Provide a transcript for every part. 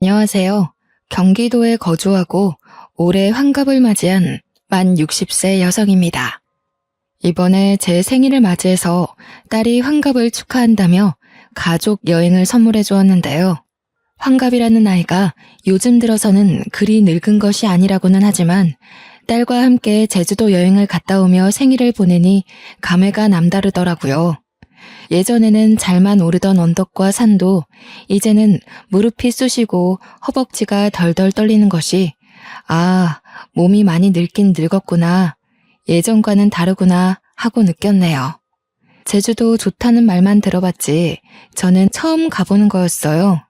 안녕하세요. 경기도에 거주하고 올해 환갑을 맞이한 만 60세 여성입니다. 이번에 제 생일을 맞이해서 딸이 환갑을 축하한다며 가족 여행을 선물해 주었는데요. 환갑이라는 나이가 요즘 들어서는 그리 늙은 것이 아니라고는 하지만 딸과 함께 제주도 여행을 갔다 오며 생일을 보내니 감회가 남다르더라고요. 예전에는 잘만 오르던 언덕과 산도 이제는 무릎이 쑤시고 허벅지가 덜덜 떨리는 것이 몸이 많이 늙긴 늙었구나. 예전과는 다르구나 하고 느꼈네요. 제주도 좋다는 말만 들어봤지 저는 처음 가보는 거였어요.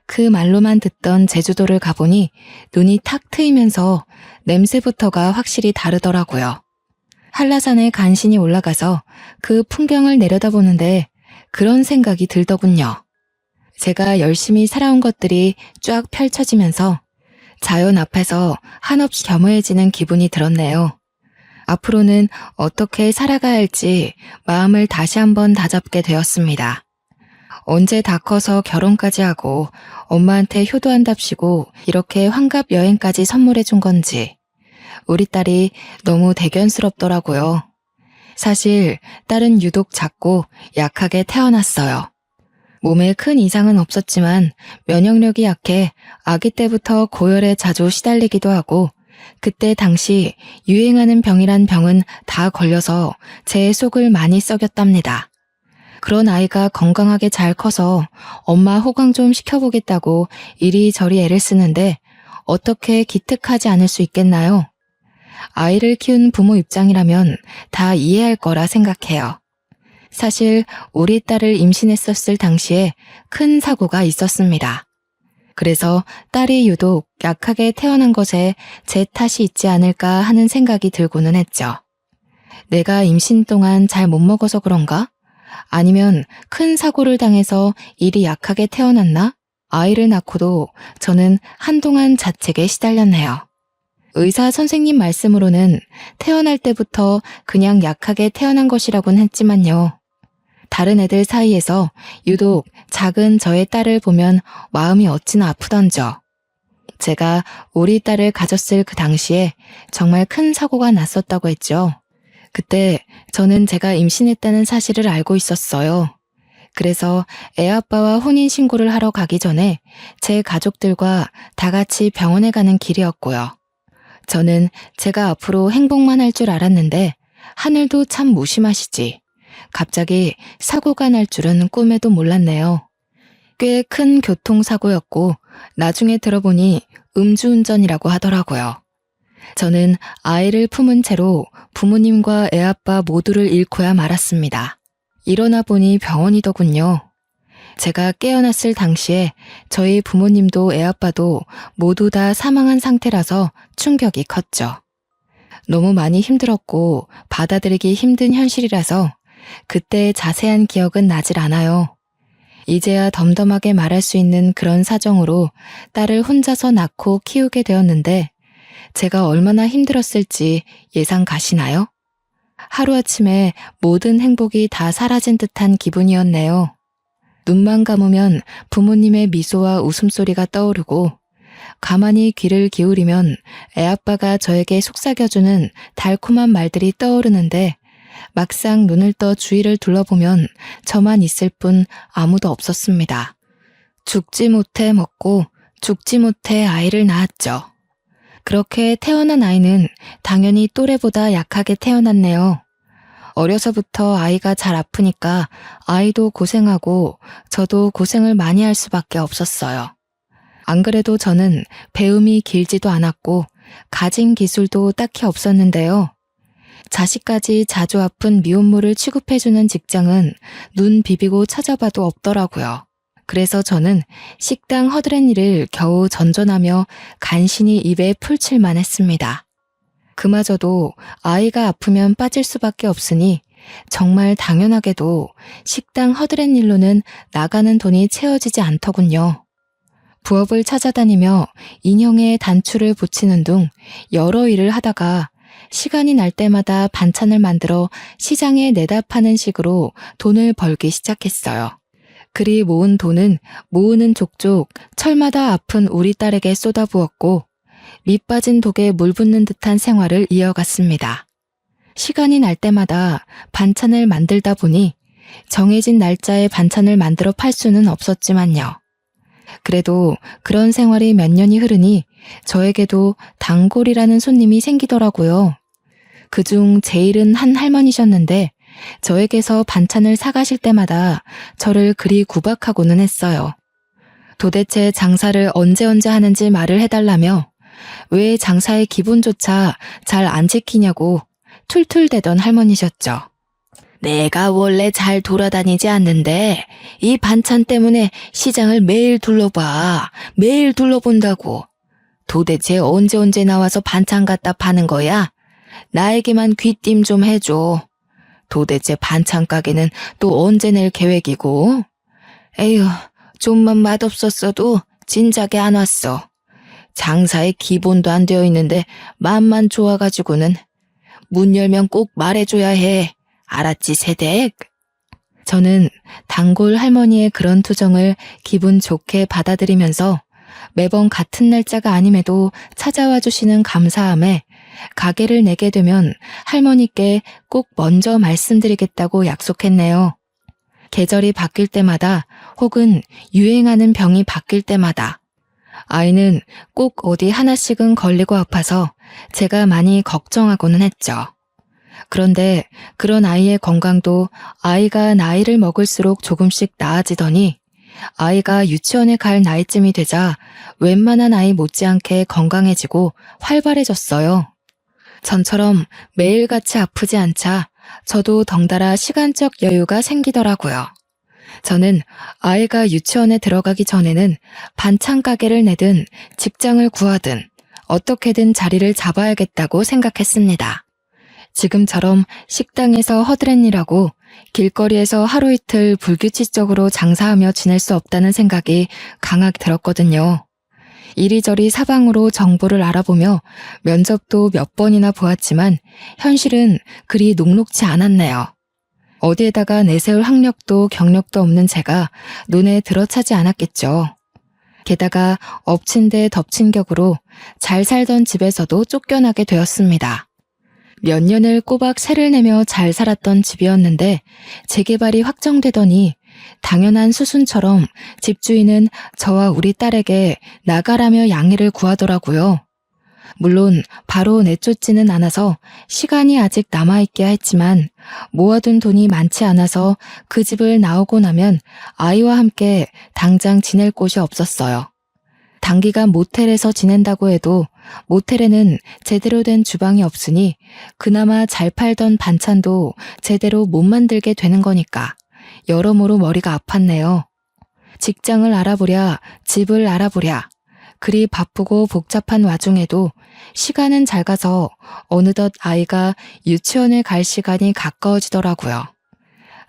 그 말로만 듣던 제주도를 가보니 눈이 탁 트이면서 냄새부터가 확실히 다르더라고요. 한라산에 간신히 올라가서 그 풍경을 내려다보는데 그런 생각이 들더군요. 제가 열심히 살아온 것들이 쫙 펼쳐지면서 자연 앞에서 한없이 겸허해지는 기분이 들었네요. 앞으로는 어떻게 살아가야 할지 마음을 다시 한번 다잡게 되었습니다. 언제 다 커서 결혼까지 하고 엄마한테 효도한답시고 이렇게 환갑 여행까지 선물해 준 건지 우리 딸이 너무 대견스럽더라고요. 사실 딸은 유독 작고 약하게 태어났어요. 몸에 큰 이상은 없었지만 면역력이 약해 아기 때부터 고열에 자주 시달리기도 하고 그때 당시 유행하는 병이란 병은 다 걸려서 제 속을 많이 썩였답니다. 그런 아이가 건강하게 잘 커서 엄마 호강 좀 시켜보겠다고 이리저리 애를 쓰는데 어떻게 기특하지 않을 수 있겠나요? 아이를 키운 부모 입장이라면 다 이해할 거라 생각해요. 사실 우리 딸을 임신했었을 당시에 큰 사고가 있었습니다. 그래서 딸이 유독 약하게 태어난 것에 제 탓이 있지 않을까 하는 생각이 들고는 했죠. 내가 임신 동안 잘 못 먹어서 그런가? 아니면 큰 사고를 당해서 일이 약하게 태어났나? 아이를 낳고도 저는 한동안 자책에 시달렸네요. 의사 선생님 말씀으로는 태어날 때부터 그냥 약하게 태어난 것이라고는 했지만요. 다른 애들 사이에서 유독 작은 저의 딸을 보면 마음이 어찌나 아프던져. 제가 우리 딸을 가졌을 그 당시에 정말 큰 사고가 났었다고 했죠. 그때 저는 제가 임신했다는 사실을 알고 있었어요. 그래서 애아빠와 혼인신고를 하러 가기 전에 제 가족들과 다 같이 병원에 가는 길이었고요. 저는 제가 앞으로 행복만 할 줄 알았는데 하늘도 참 무심하시지. 갑자기 사고가 날 줄은 꿈에도 몰랐네요. 꽤 큰 교통사고였고 나중에 들어보니 음주운전이라고 하더라고요. 저는 아이를 품은 채로 부모님과 애아빠 모두를 잃고야 말았습니다. 일어나 보니 병원이더군요. 제가 깨어났을 당시에 저희 부모님도 애아빠도 모두 다 사망한 상태라서 충격이 컸죠. 너무 많이 힘들었고 받아들이기 힘든 현실이라서 그때의 자세한 기억은 나질 않아요. 이제야 덤덤하게 말할 수 있는 그런 사정으로 딸을 혼자서 낳고 키우게 되었는데 제가 얼마나 힘들었을지 예상 가시나요? 하루아침에 모든 행복이 다 사라진 듯한 기분이었네요. 눈만 감으면 부모님의 미소와 웃음소리가 떠오르고 가만히 귀를 기울이면 애아빠가 저에게 속삭여주는 달콤한 말들이 떠오르는데 막상 눈을 떠 주위를 둘러보면 저만 있을 뿐 아무도 없었습니다. 죽지 못해 먹고 죽지 못해 아이를 낳았죠. 그렇게 태어난 아이는 당연히 또래보다 약하게 태어났네요. 어려서부터 아이가 잘 아프니까 아이도 고생하고 저도 고생을 많이 할 수밖에 없었어요. 안 그래도 저는 배움이 길지도 않았고 가진 기술도 딱히 없었는데요. 자식까지 자주 아픈 미혼모를 취급해주는 직장은 눈 비비고 찾아봐도 없더라고요. 그래서 저는 식당 허드렛 일을 겨우 전전하며 간신히 입에 풀칠만 했습니다. 그마저도 아이가 아프면 빠질 수밖에 없으니 정말 당연하게도 식당 허드렛 일로는 나가는 돈이 채워지지 않더군요. 부업을 찾아다니며 인형에 단추를 붙이는 등 여러 일을 하다가 시간이 날 때마다 반찬을 만들어 시장에 내다 파는 식으로 돈을 벌기 시작했어요. 그리 모은 돈은 모으는 족족 철마다 아픈 우리 딸에게 쏟아부었고 밑 빠진 독에 물 붓는 듯한 생활을 이어갔습니다. 시간이 날 때마다 반찬을 만들다 보니 정해진 날짜에 반찬을 만들어 팔 수는 없었지만요. 그래도 그런 생활이 몇 년이 흐르니 저에게도 단골이라는 손님이 생기더라고요. 그중 제일은 한 할머니셨는데 저에게서 반찬을 사가실 때마다 저를 그리 구박하고는 했어요. 도대체 장사를 언제 하는지 말을 해달라며 왜 장사의 기본조차 잘 안 지키냐고 툴툴대던 할머니셨죠. 내가 원래 잘 돌아다니지 않는데 이 반찬 때문에 시장을 매일 둘러봐. 매일 둘러본다고. 도대체 언제 나와서 반찬 갖다 파는 거야? 나에게만 귀띔 좀 해줘. 도대체 반찬 가게는 또 언제 낼 계획이고? 에휴, 좀만 맛없었어도 진작에 안 왔어. 장사의 기본도 안 되어 있는데 맘만 좋아가지고는. 문 열면 꼭 말해줘야 해. 알았지, 세댁? 저는 단골 할머니의 그런 투정을 기분 좋게 받아들이면서 매번 같은 날짜가 아님에도 찾아와 주시는 감사함에 가게를 내게 되면 할머니께 꼭 먼저 말씀드리겠다고 약속했네요. 계절이 바뀔 때마다 혹은 유행하는 병이 바뀔 때마다 아이는 꼭 어디 하나씩은 걸리고 아파서 제가 많이 걱정하고는 했죠. 그런데 그런 아이의 건강도 아이가 나이를 먹을수록 조금씩 나아지더니 아이가 유치원에 갈 나이쯤이 되자 웬만한 아이 못지않게 건강해지고 활발해졌어요. 전처럼 매일같이 아프지 않자 저도 덩달아 시간적 여유가 생기더라고요. 저는 아이가 유치원에 들어가기 전에는 반찬 가게를 내든 직장을 구하든 어떻게든 자리를 잡아야겠다고 생각했습니다. 지금처럼 식당에서 허드렛일하고 길거리에서 하루 이틀 불규칙적으로 장사하며 지낼 수 없다는 생각이 강하게 들었거든요. 이리저리 사방으로 정보를 알아보며 면접도 몇 번이나 보았지만 현실은 그리 녹록지 않았네요. 어디에다가 내세울 학력도 경력도 없는 제가 눈에 들어차지 않았겠죠. 게다가 엎친 데 덮친 격으로 잘 살던 집에서도 쫓겨나게 되었습니다. 몇 년을 꼬박 세를 내며 잘 살았던 집이었는데 재개발이 확정되더니 당연한 수순처럼 집주인은 저와 우리 딸에게 나가라며 양해를 구하더라고요. 물론 바로 내쫓지는 않아서 시간이 아직 남아있기야 했지만 모아둔 돈이 많지 않아서 그 집을 나오고 나면 아이와 함께 당장 지낼 곳이 없었어요. 단기간 모텔에서 지낸다고 해도 모텔에는 제대로 된 주방이 없으니 그나마 잘 팔던 반찬도 제대로 못 만들게 되는 거니까 여러모로 머리가 아팠네요. 직장을 알아보랴, 집을 알아보랴. 그리 바쁘고 복잡한 와중에도 시간은 잘 가서 어느덧 아이가 유치원에 갈 시간이 가까워지더라고요.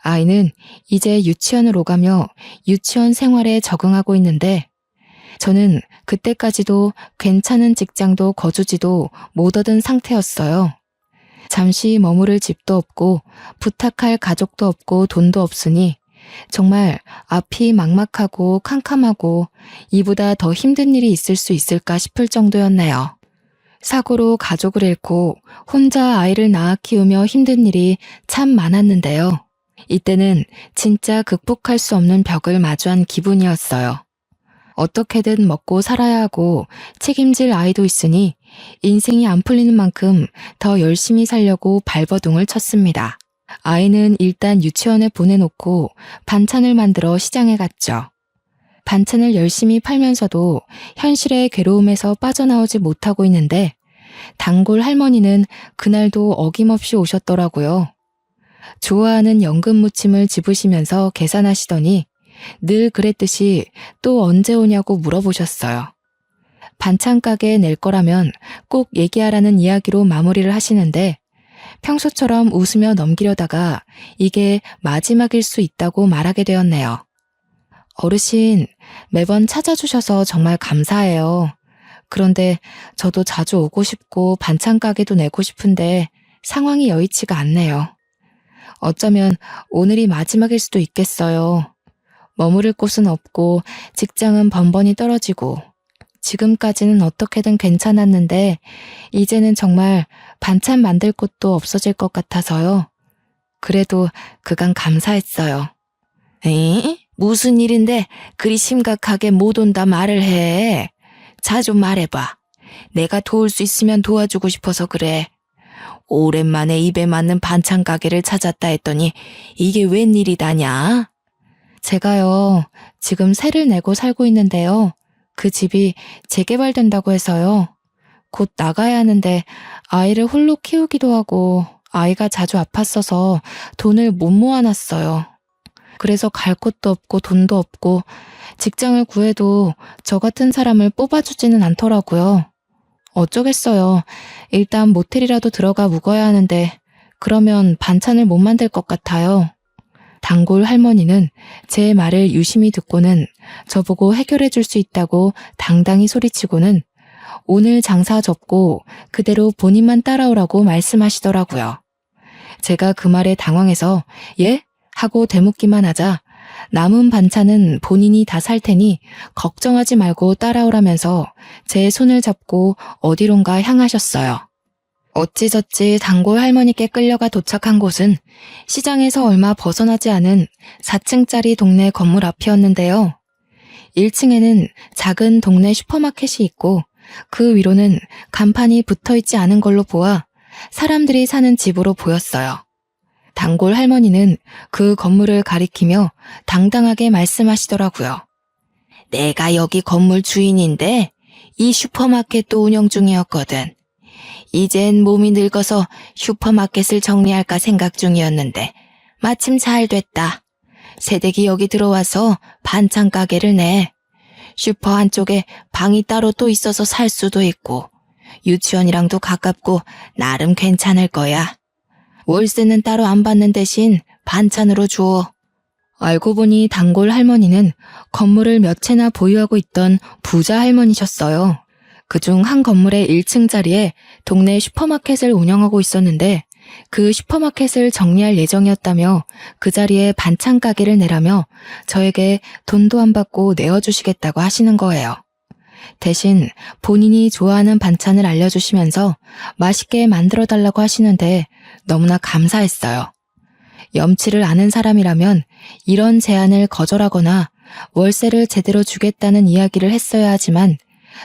아이는 이제 유치원을 오가며 유치원 생활에 적응하고 있는데 저는 그때까지도 괜찮은 직장도 거주지도 못 얻은 상태였어요. 잠시 머무를 집도 없고 부탁할 가족도 없고 돈도 없으니 정말 앞이 막막하고 캄캄하고 이보다 더 힘든 일이 있을 수 있을까 싶을 정도였네요. 사고로 가족을 잃고 혼자 아이를 낳아 키우며 힘든 일이 참 많았는데요. 이때는 진짜 극복할 수 없는 벽을 마주한 기분이었어요. 어떻게든 먹고 살아야 하고 책임질 아이도 있으니 인생이 안 풀리는 만큼 더 열심히 살려고 발버둥을 쳤습니다. 아이는 일단 유치원에 보내놓고 반찬을 만들어 시장에 갔죠. 반찬을 열심히 팔면서도 현실의 괴로움에서 빠져나오지 못하고 있는데 단골 할머니는 그날도 어김없이 오셨더라고요. 좋아하는 연금 무침을 집으시면서 계산하시더니 늘 그랬듯이 또 언제 오냐고 물어보셨어요. 반찬 가게에 낼 거라면 꼭 얘기하라는 이야기로 마무리를 하시는데 평소처럼 웃으며 넘기려다가 이게 마지막일 수 있다고 말하게 되었네요. 어르신, 매번 찾아주셔서 정말 감사해요. 그런데 저도 자주 오고 싶고 반찬 가게도 내고 싶은데 상황이 여의치가 않네요. 어쩌면 오늘이 마지막일 수도 있겠어요. 머무를 곳은 없고 직장은 번번이 떨어지고 지금까지는 어떻게든 괜찮았는데 이제는 정말 반찬 만들 곳도 없어질 것 같아서요. 그래도 그간 감사했어요. 에? 무슨 일인데 그리 심각하게 못 온다 말을 해. 자 좀 말해봐. 내가 도울 수 있으면 도와주고 싶어서 그래. 오랜만에 입에 맞는 반찬 가게를 찾았다 했더니 이게 웬일이다냐? 제가요, 지금 세를 내고 살고 있는데요. 그 집이 재개발된다고 해서요. 곧 나가야 하는데 아이를 홀로 키우기도 하고 아이가 자주 아팠어서 돈을 못 모아놨어요. 그래서 갈 곳도 없고 돈도 없고 직장을 구해도 저 같은 사람을 뽑아주지는 않더라고요. 어쩌겠어요. 일단 모텔이라도 들어가 묵어야 하는데 그러면 반찬을 못 만들 것 같아요. 단골 할머니는 제 말을 유심히 듣고는 저보고 해결해 줄 수 있다고 당당히 소리치고는 오늘 장사 접고 그대로 본인만 따라오라고 말씀하시더라고요. 제가 그 말에 당황해서 예? 하고 대묻기만 하자 남은 반찬은 본인이 다 살 테니 걱정하지 말고 따라오라면서 제 손을 잡고 어디론가 향하셨어요. 어찌저찌 단골 할머니께 끌려가 도착한 곳은 시장에서 얼마 벗어나지 않은 4층짜리 동네 건물 앞이었는데요. 1층에는 작은 동네 슈퍼마켓이 있고 그 위로는 간판이 붙어있지 않은 걸로 보아 사람들이 사는 집으로 보였어요. 단골 할머니는 그 건물을 가리키며 당당하게 말씀하시더라고요. 내가 여기 건물 주인인데 이 슈퍼마켓도 운영 중이었거든. 이젠 몸이 늙어서 슈퍼마켓을 정리할까 생각 중이었는데 마침 잘 됐다. 새댁이 여기 들어와서 반찬 가게를 내. 슈퍼 한쪽에 방이 따로 또 있어서 살 수도 있고 유치원이랑도 가깝고 나름 괜찮을 거야. 월세는 따로 안 받는 대신 반찬으로 줘. 알고 보니 단골 할머니는 건물을 몇 채나 보유하고 있던 부자 할머니셨어요. 그중 한 건물의 1층짜리에 동네 슈퍼마켓을 운영하고 있었는데 그 슈퍼마켓을 정리할 예정이었다며 그 자리에 반찬 가게를 내라며 저에게 돈도 안 받고 내어주시겠다고 하시는 거예요. 대신 본인이 좋아하는 반찬을 알려주시면서 맛있게 만들어달라고 하시는데 너무나 감사했어요. 염치를 아는 사람이라면 이런 제안을 거절하거나 월세를 제대로 주겠다는 이야기를 했어야 하지만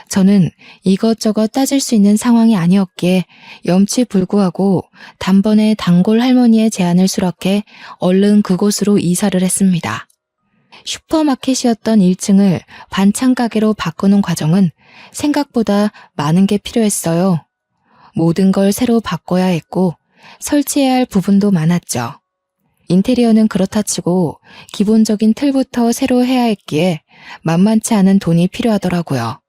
저는 이것저것 따질 수 있는 상황이 아니었기에 염치불구하고 단번에 단골 할머니의 제안을 수락해 얼른 그곳으로 이사를 했습니다. 슈퍼마켓이었던 1층을 반찬 가게로 바꾸는 과정은 생각보다 많은 게 필요했어요. 모든 걸 새로 바꿔야 했고 설치해야 할 부분도 많았죠. 인테리어는 그렇다 치고 기본적인 틀부터 새로 해야 했기에 만만치 않은 돈이 필요하더라고요.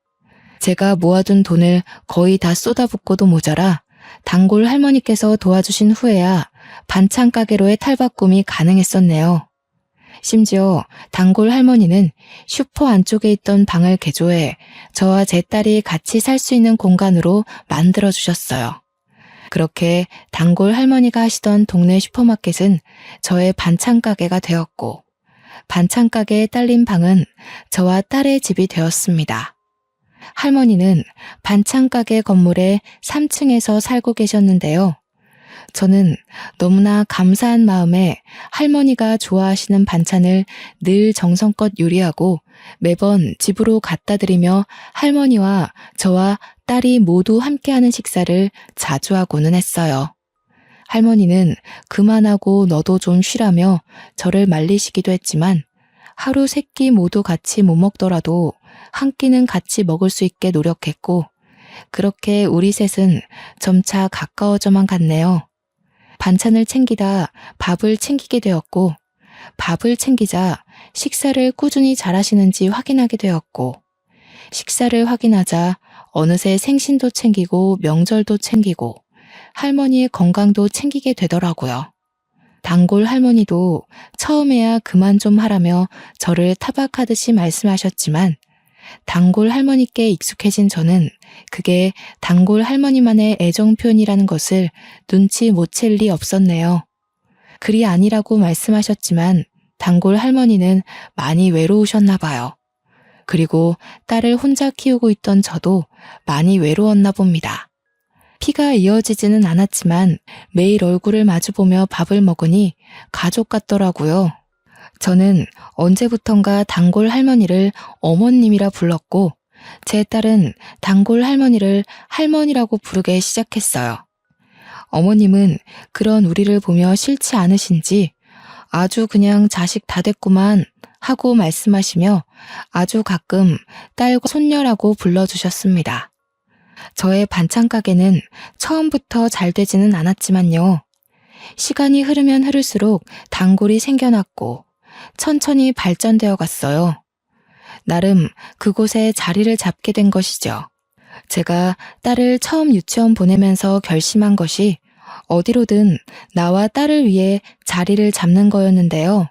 제가 모아둔 돈을 거의 다 쏟아붓고도 모자라 단골 할머니께서 도와주신 후에야 반찬 가게로의 탈바꿈이 가능했었네요. 심지어 단골 할머니는 슈퍼 안쪽에 있던 방을 개조해 저와 제 딸이 같이 살 수 있는 공간으로 만들어주셨어요. 그렇게 단골 할머니가 하시던 동네 슈퍼마켓은 저의 반찬 가게가 되었고 반찬 가게에 딸린 방은 저와 딸의 집이 되었습니다. 할머니는 반찬 가게 건물의 3층에서 살고 계셨는데요. 저는 너무나 감사한 마음에 할머니가 좋아하시는 반찬을 늘 정성껏 요리하고 매번 집으로 갖다 드리며 할머니와 저와 딸이 모두 함께하는 식사를 자주 하고는 했어요. 할머니는 그만하고 너도 좀 쉬라며 저를 말리시기도 했지만 하루 세 끼 모두 같이 못 먹더라도 한 끼는 같이 먹을 수 있게 노력했고 그렇게 우리 셋은 점차 가까워져만 갔네요. 반찬을 챙기다 밥을 챙기게 되었고 밥을 챙기자 식사를 꾸준히 잘하시는지 확인하게 되었고 식사를 확인하자 어느새 생신도 챙기고 명절도 챙기고 할머니의 건강도 챙기게 되더라고요. 단골 할머니도 처음에야 그만 좀 하라며 저를 타박하듯이 말씀하셨지만 단골 할머니께 익숙해진 저는 그게 단골 할머니만의 애정 표현이라는 것을 눈치 못 챌 리 없었네요. 그리 아니라고 말씀하셨지만 단골 할머니는 많이 외로우셨나 봐요. 그리고 딸을 혼자 키우고 있던 저도 많이 외로웠나 봅니다. 피가 이어지지는 않았지만 매일 얼굴을 마주보며 밥을 먹으니 가족 같더라고요. 저는 언제부턴가 단골 할머니를 어머님이라 불렀고 제 딸은 단골 할머니를 할머니라고 부르게 시작했어요. 어머님은 그런 우리를 보며 싫지 않으신지 아주 그냥 자식 다 됐구만 하고 말씀하시며 아주 가끔 딸과 손녀라고 불러주셨습니다. 저의 반찬 가게는 처음부터 잘 되지는 않았지만요. 시간이 흐르면 흐를수록 단골이 생겨났고 천천히 발전되어 갔어요. 나름 그곳에 자리를 잡게 된 것이죠. 제가 딸을 처음 유치원 보내면서 결심한 것이 어디로든 나와 딸을 위해 자리를 잡는 거였는데요.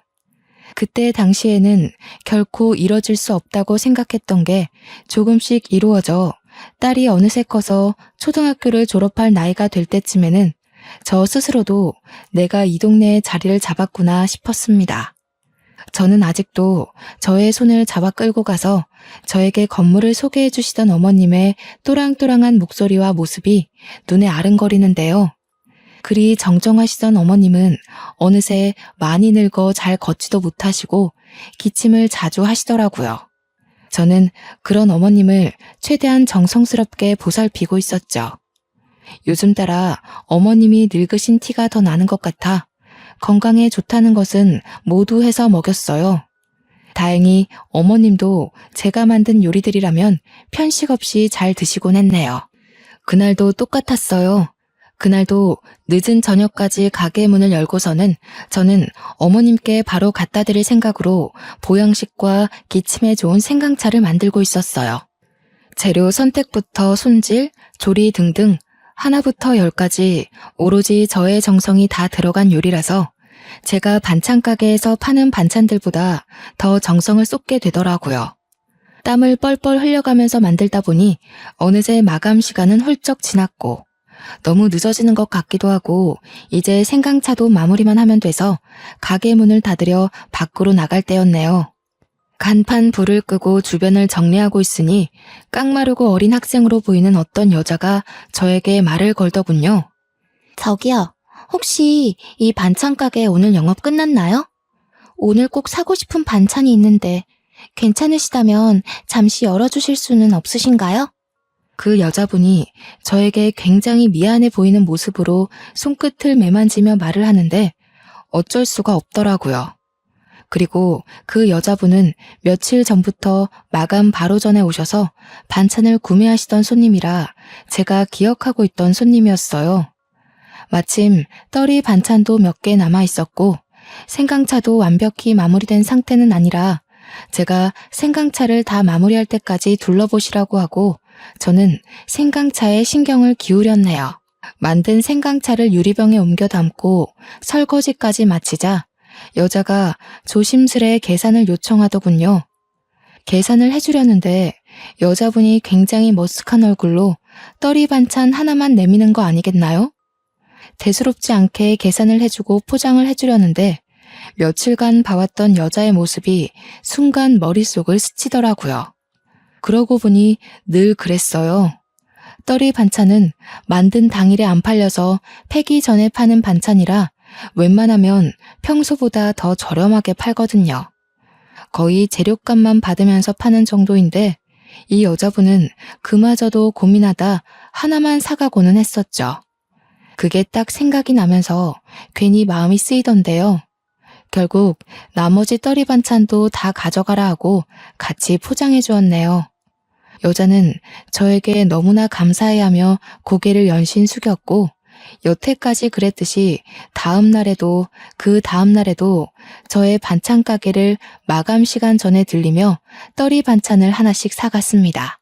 그때 당시에는 결코 이뤄질 수 없다고 생각했던 게 조금씩 이루어져 딸이 어느새 커서 초등학교를 졸업할 나이가 될 때쯤에는 저 스스로도 내가 이 동네에 자리를 잡았구나 싶었습니다. 저는 아직도 저의 손을 잡아 끌고 가서 저에게 건물을 소개해 주시던 어머님의 또랑또랑한 목소리와 모습이 눈에 아른거리는데요. 그리 정정하시던 어머님은 어느새 많이 늙어 잘 걷지도 못하시고 기침을 자주 하시더라고요. 저는 그런 어머님을 최대한 정성스럽게 보살피고 있었죠. 요즘 따라 어머님이 늙으신 티가 더 나는 것 같아 건강에 좋다는 것은 모두 해서 먹였어요. 다행히 어머님도 제가 만든 요리들이라면 편식 없이 잘 드시곤 했네요. 그날도 똑같았어요. 그날도 늦은 저녁까지 가게 문을 열고서는 저는 어머님께 바로 갖다 드릴 생각으로 보양식과 기침에 좋은 생강차를 만들고 있었어요. 재료 선택부터 손질, 조리 등등 하나부터 열까지 오로지 저의 정성이 다 들어간 요리라서 제가 반찬 가게에서 파는 반찬들보다 더 정성을 쏟게 되더라고요. 땀을 뻘뻘 흘려가면서 만들다 보니 어느새 마감 시간은 훌쩍 지났고 너무 늦어지는 것 같기도 하고 이제 생강차도 마무리만 하면 돼서 가게 문을 닫으려 밖으로 나갈 때였네요. 간판 불을 끄고 주변을 정리하고 있으니 깡마르고 어린 학생으로 보이는 어떤 여자가 저에게 말을 걸더군요. 저기요, 혹시 이 반찬 가게 오늘 영업 끝났나요? 오늘 꼭 사고 싶은 반찬이 있는데 괜찮으시다면 잠시 열어주실 수는 없으신가요? 그 여자분이 저에게 굉장히 미안해 보이는 모습으로 손끝을 매만지며 말을 하는데 어쩔 수가 없더라고요. 그리고 그 여자분은 며칠 전부터 마감 바로 전에 오셔서 반찬을 구매하시던 손님이라 제가 기억하고 있던 손님이었어요. 마침 떨이 반찬도 몇 개 남아 있었고 생강차도 완벽히 마무리된 상태는 아니라 제가 생강차를 다 마무리할 때까지 둘러보시라고 하고 저는 생강차에 신경을 기울였네요. 만든 생강차를 유리병에 옮겨 담고 설거지까지 마치자 여자가 조심스레 계산을 요청하더군요. 계산을 해주려는데 여자분이 굉장히 머쓱한 얼굴로 떨이 반찬 하나만 내미는 거 아니겠나요? 대수롭지 않게 계산을 해주고 포장을 해주려는데 며칠간 봐왔던 여자의 모습이 순간 머릿속을 스치더라고요. 그러고 보니 늘 그랬어요. 떨이 반찬은 만든 당일에 안 팔려서 폐기 전에 파는 반찬이라 웬만하면 평소보다 더 저렴하게 팔거든요. 거의 재료값만 받으면서 파는 정도인데 이 여자분은 그마저도 고민하다 하나만 사가고는 했었죠. 그게 딱 생각이 나면서 괜히 마음이 쓰이던데요. 결국 나머지 떨이 반찬도 다 가져가라 하고 같이 포장해 주었네요. 여자는 저에게 너무나 감사해하며 고개를 연신 숙였고 여태까지 그랬듯이 다음 날에도 그 다음 날에도 저의 반찬 가게를 마감 시간 전에 들리며 떨이 반찬을 하나씩 사갔습니다.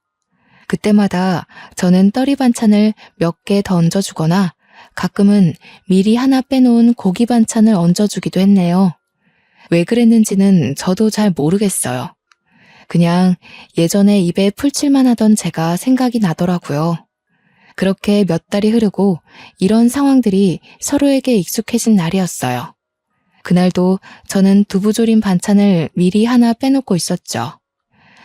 그때마다 저는 떨이 반찬을 몇 개 더 얹어주거나 가끔은 미리 하나 빼놓은 고기 반찬을 얹어주기도 했네요. 왜 그랬는지는 저도 잘 모르겠어요. 그냥 예전에 입에 풀칠만 하던 제가 생각이 나더라고요. 그렇게 몇 달이 흐르고 이런 상황들이 서로에게 익숙해진 날이었어요. 그날도 저는 두부조림 반찬을 미리 하나 빼놓고 있었죠.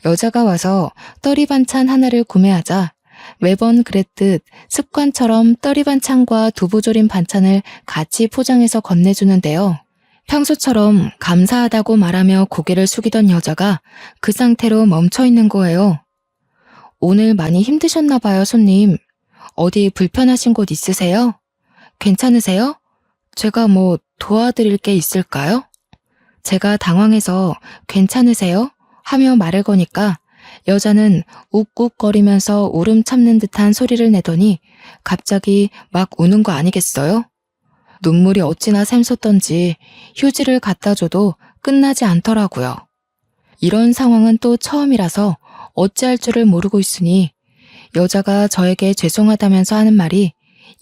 여자가 와서 떨이 반찬 하나를 구매하자 매번 그랬듯 습관처럼 떨이 반찬과 두부조림 반찬을 같이 포장해서 건네주는데요. 평소처럼 감사하다고 말하며 고개를 숙이던 여자가 그 상태로 멈춰 있는 거예요. 오늘 많이 힘드셨나 봐요, 손님. 어디 불편하신 곳 있으세요? 괜찮으세요? 제가 뭐 도와드릴 게 있을까요? 제가 당황해서 괜찮으세요? 하며 말을 거니까 여자는 욱욱거리면서 울음 참는 듯한 소리를 내더니 갑자기 막 우는 거 아니겠어요? 눈물이 어찌나 샘솟던지 휴지를 갖다 줘도 끝나지 않더라고요. 이런 상황은 또 처음이라서 어찌할 줄을 모르고 있으니 여자가 저에게 죄송하다면서 하는 말이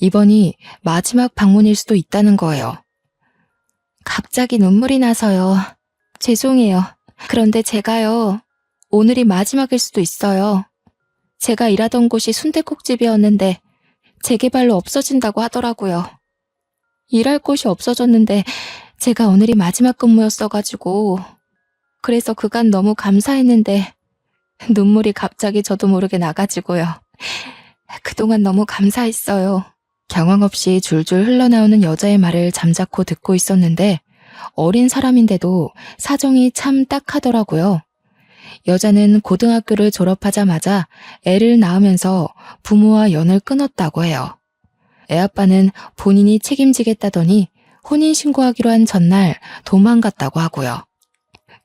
이번이 마지막 방문일 수도 있다는 거예요. 갑자기 눈물이 나서요. 죄송해요. 그런데 제가요, 오늘이 마지막일 수도 있어요. 제가 일하던 곳이 순댓국집이었는데 재개발로 없어진다고 하더라고요. 일할 곳이 없어졌는데 제가 오늘이 마지막 근무였어가지고 그래서 그간 너무 감사했는데 눈물이 갑자기 저도 모르게 나가지고요. 그동안 너무 감사했어요. 경황 없이 줄줄 흘러나오는 여자의 말을 잠자코 듣고 있었는데 어린 사람인데도 사정이 참 딱하더라고요. 여자는 고등학교를 졸업하자마자 애를 낳으면서 부모와 연을 끊었다고 해요. 애아빠는 본인이 책임지겠다더니 혼인신고하기로 한 전날 도망갔다고 하고요.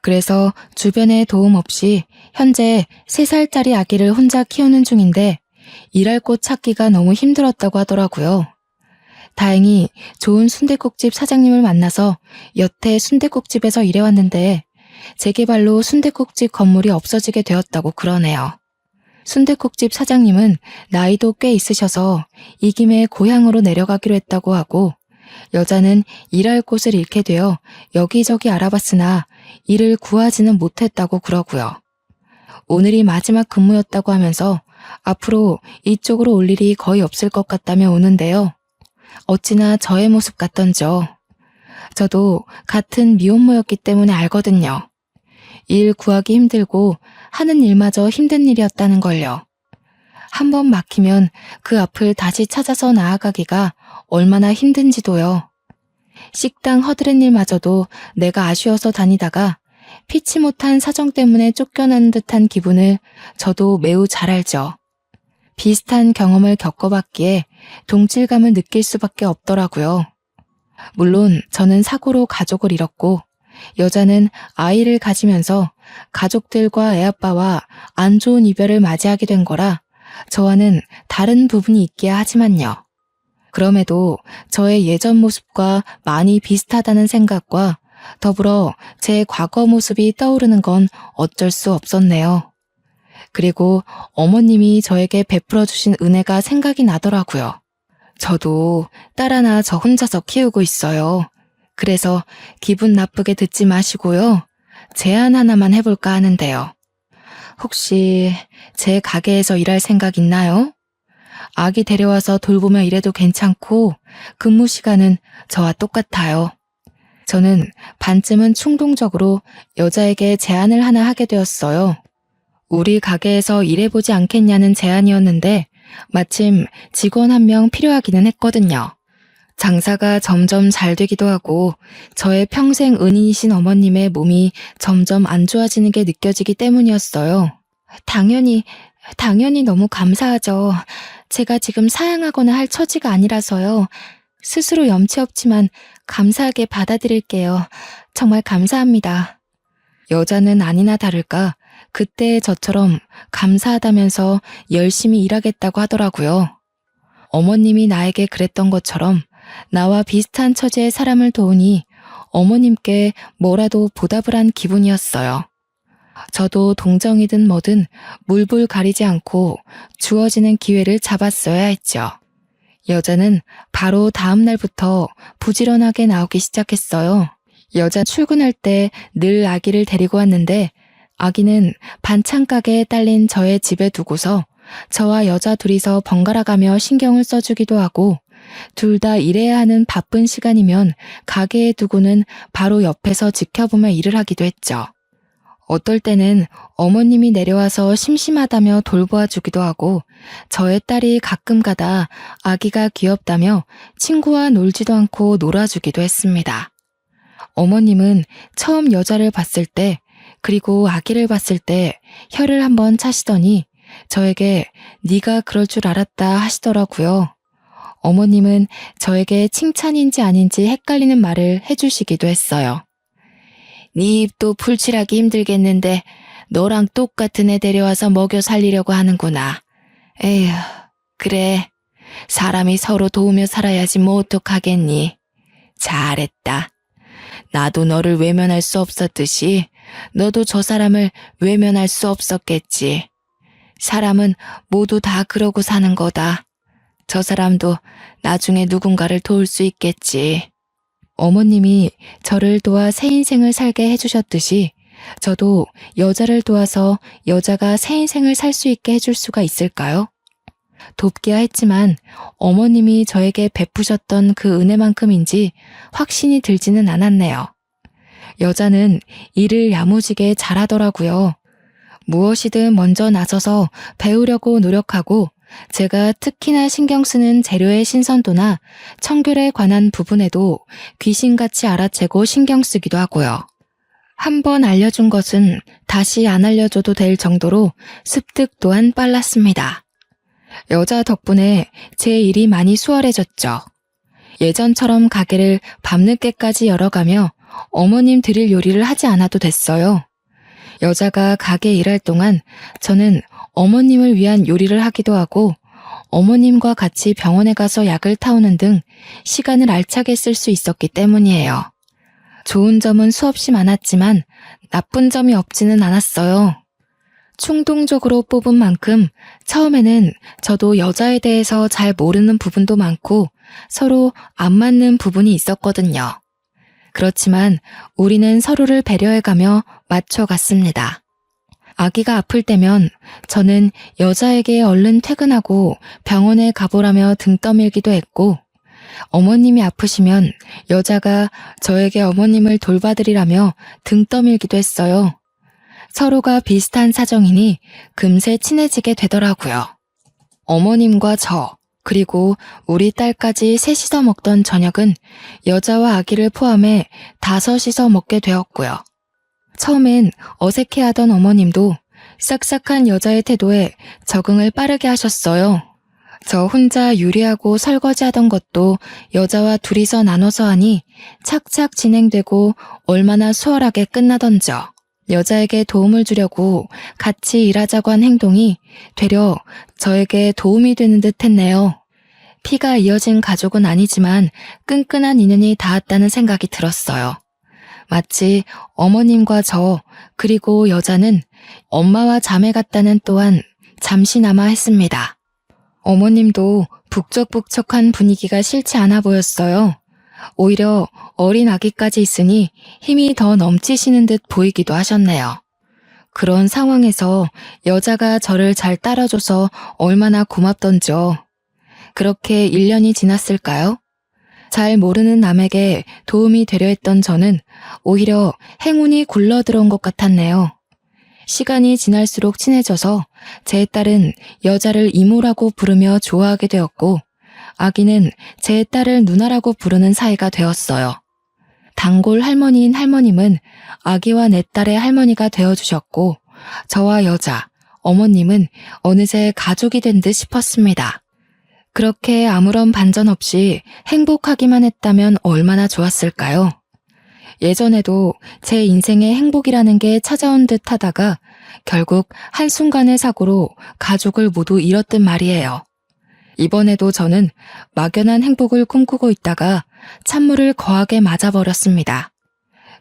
그래서 주변에 도움 없이 현재 3살짜리 아기를 혼자 키우는 중인데 일할 곳 찾기가 너무 힘들었다고 하더라고요. 다행히 좋은 순댓국집 사장님을 만나서 여태 순댓국집에서 일해왔는데 재개발로 순댓국집 건물이 없어지게 되었다고 그러네요. 순댓국집 사장님은 나이도 꽤 있으셔서 이 김에 고향으로 내려가기로 했다고 하고 여자는 일할 곳을 잃게 되어 여기저기 알아봤으나 일을 구하지는 못했다고 그러고요. 오늘이 마지막 근무였다고 하면서 앞으로 이쪽으로 올 일이 거의 없을 것 같다며 우는데요. 어찌나 저의 모습 같던죠. 저도 같은 미혼모였기 때문에 알거든요. 일 구하기 힘들고 하는 일마저 힘든 일이었다는 걸요. 한번 막히면 그 앞을 다시 찾아서 나아가기가 얼마나 힘든지도요. 식당 허드렛 일마저도 내가 아쉬워서 다니다가 피치 못한 사정 때문에 쫓겨나는 듯한 기분을 저도 매우 잘 알죠. 비슷한 경험을 겪어봤기에 동질감을 느낄 수밖에 없더라고요. 물론 저는 사고로 가족을 잃었고 여자는 아이를 가지면서 가족들과 애아빠와 안 좋은 이별을 맞이하게 된 거라 저와는 다른 부분이 있기야 하지만요. 그럼에도 저의 예전 모습과 많이 비슷하다는 생각과 더불어 제 과거 모습이 떠오르는 건 어쩔 수 없었네요. 그리고 어머님이 저에게 베풀어 주신 은혜가 생각이 나더라고요. 저도 딸 하나 저 혼자서 키우고 있어요. 그래서 기분 나쁘게 듣지 마시고요. 제안 하나만 해볼까 하는데요. 혹시 제 가게에서 일할 생각 있나요? 아기 데려와서 돌보며 일해도 괜찮고 근무 시간은 저와 똑같아요. 저는 반쯤은 충동적으로 여자에게 제안을 하나 하게 되었어요. 우리 가게에서 일해보지 않겠냐는 제안이었는데 마침 직원 1명 필요하기는 했거든요. 장사가 점점 잘 되기도 하고 저의 평생 은인이신 어머님의 몸이 점점 안 좋아지는 게 느껴지기 때문이었어요. 당연히 너무 감사하죠. 제가 지금 사양하거나 할 처지가 아니라서요. 스스로 염치 없지만 감사하게 받아들일게요. 정말 감사합니다. 여자는 아니나 다를까 그때 저처럼 감사하다면서 열심히 일하겠다고 하더라고요. 어머님이 나에게 그랬던 것처럼 나와 비슷한 처지의 사람을 도우니 어머님께 뭐라도 보답을 한 기분이었어요. 저도 동정이든 뭐든 물불 가리지 않고 주어지는 기회를 잡았어야 했죠. 여자는 바로 다음 날부터 부지런하게 나오기 시작했어요. 여자 출근할 때 늘 아기를 데리고 왔는데 아기는 반찬 가게에 딸린 저의 집에 두고서 저와 여자 둘이서 번갈아 가며 신경을 써주기도 하고 둘 다 일해야 하는 바쁜 시간이면 가게에 두고는 바로 옆에서 지켜보며 일을 하기도 했죠. 어떨 때는 어머님이 내려와서 심심하다며 돌보아 주기도 하고 저의 딸이 가끔 가다 아기가 귀엽다며 친구와 놀지도 않고 놀아주기도 했습니다. 어머님은 처음 여자를 봤을 때 그리고 아기를 봤을 때 혀를 한번 차시더니 저에게 네가 그럴 줄 알았다 하시더라고요. 어머님은 저에게 칭찬인지 아닌지 헷갈리는 말을 해주시기도 했어요. 네 입도 풀칠하기 힘들겠는데 너랑 똑같은 애 데려와서 먹여 살리려고 하는구나. 에휴, 그래. 사람이 서로 도우며 살아야지 뭐 어떡하겠니. 잘했다. 나도 너를 외면할 수 없었듯이 너도 저 사람을 외면할 수 없었겠지. 사람은 모두 다 그러고 사는 거다. 저 사람도 나중에 누군가를 도울 수 있겠지. 어머님이 저를 도와 새 인생을 살게 해주셨듯이 저도 여자를 도와서 여자가 새 인생을 살 수 있게 해줄 수가 있을까요? 돕기야 했지만 어머님이 저에게 베푸셨던 그 은혜만큼인지 확신이 들지는 않았네요. 여자는 일을 야무지게 잘하더라고요. 무엇이든 먼저 나서서 배우려고 노력하고 제가 특히나 신경 쓰는 재료의 신선도나 청결에 관한 부분에도 귀신같이 알아채고 신경 쓰기도 하고요. 한 번 알려준 것은 다시 안 알려줘도 될 정도로 습득 또한 빨랐습니다. 여자 덕분에 제 일이 많이 수월해졌죠. 예전처럼 가게를 밤늦게까지 열어가며 어머님 드릴 요리를 하지 않아도 됐어요. 여자가 가게 일할 동안 저는 어머님을 위한 요리를 하기도 하고 어머님과 같이 병원에 가서 약을 타오는 등 시간을 알차게 쓸 수 있었기 때문이에요. 좋은 점은 수없이 많았지만 나쁜 점이 없지는 않았어요. 충동적으로 뽑은 만큼 처음에는 저도 여자에 대해서 잘 모르는 부분도 많고 서로 안 맞는 부분이 있었거든요. 그렇지만 우리는 서로를 배려해가며 맞춰갔습니다. 아기가 아플 때면 저는 여자에게 얼른 퇴근하고 병원에 가보라며 등 떠밀기도 했고 어머님이 아프시면 여자가 저에게 어머님을 돌봐드리라며 등 떠밀기도 했어요. 서로가 비슷한 사정이니 금세 친해지게 되더라고요. 어머님과 저, 그리고 우리 딸까지 셋이서 먹던 저녁은 여자와 아기를 포함해 5이서 먹게 되었고요. 처음엔 어색해하던 어머님도 싹싹한 여자의 태도에 적응을 빠르게 하셨어요. 저 혼자 요리하고 설거지하던 것도 여자와 둘이서 나눠서 하니 착착 진행되고 얼마나 수월하게 끝나던지요. 여자에게 도움을 주려고 같이 일하자고 한 행동이 되려 저에게 도움이 되는 듯 했네요. 피가 이어진 가족은 아니지만 끈끈한 인연이 닿았다는 생각이 들었어요. 마치 어머님과 저 그리고 여자는 엄마와 자매 같다는 또한 잠시나마 했습니다. 어머님도 북적북적한 분위기가 싫지 않아 보였어요. 오히려 어린 아기까지 있으니 힘이 더 넘치시는 듯 보이기도 하셨네요. 그런 상황에서 여자가 저를 잘 따라줘서 얼마나 고맙던지요. 그렇게 1년이 지났을까요? 잘 모르는 남에게 도움이 되려 했던 저는 오히려 행운이 굴러들어온 것 같았네요. 시간이 지날수록 친해져서 제 딸은 여자를 이모라고 부르며 좋아하게 되었고 아기는 제 딸을 누나라고 부르는 사이가 되었어요. 단골 할머니인 할머님은 아기와 내 딸의 할머니가 되어주셨고 저와 여자, 어머님은 어느새 가족이 된 듯 싶었습니다. 그렇게 아무런 반전 없이 행복하기만 했다면 얼마나 좋았을까요? 예전에도 제 인생에 행복이라는 게 찾아온 듯 하다가 결국 한순간의 사고로 가족을 모두 잃었단 말이에요. 이번에도 저는 막연한 행복을 꿈꾸고 있다가 찬물을 거하게 맞아버렸습니다.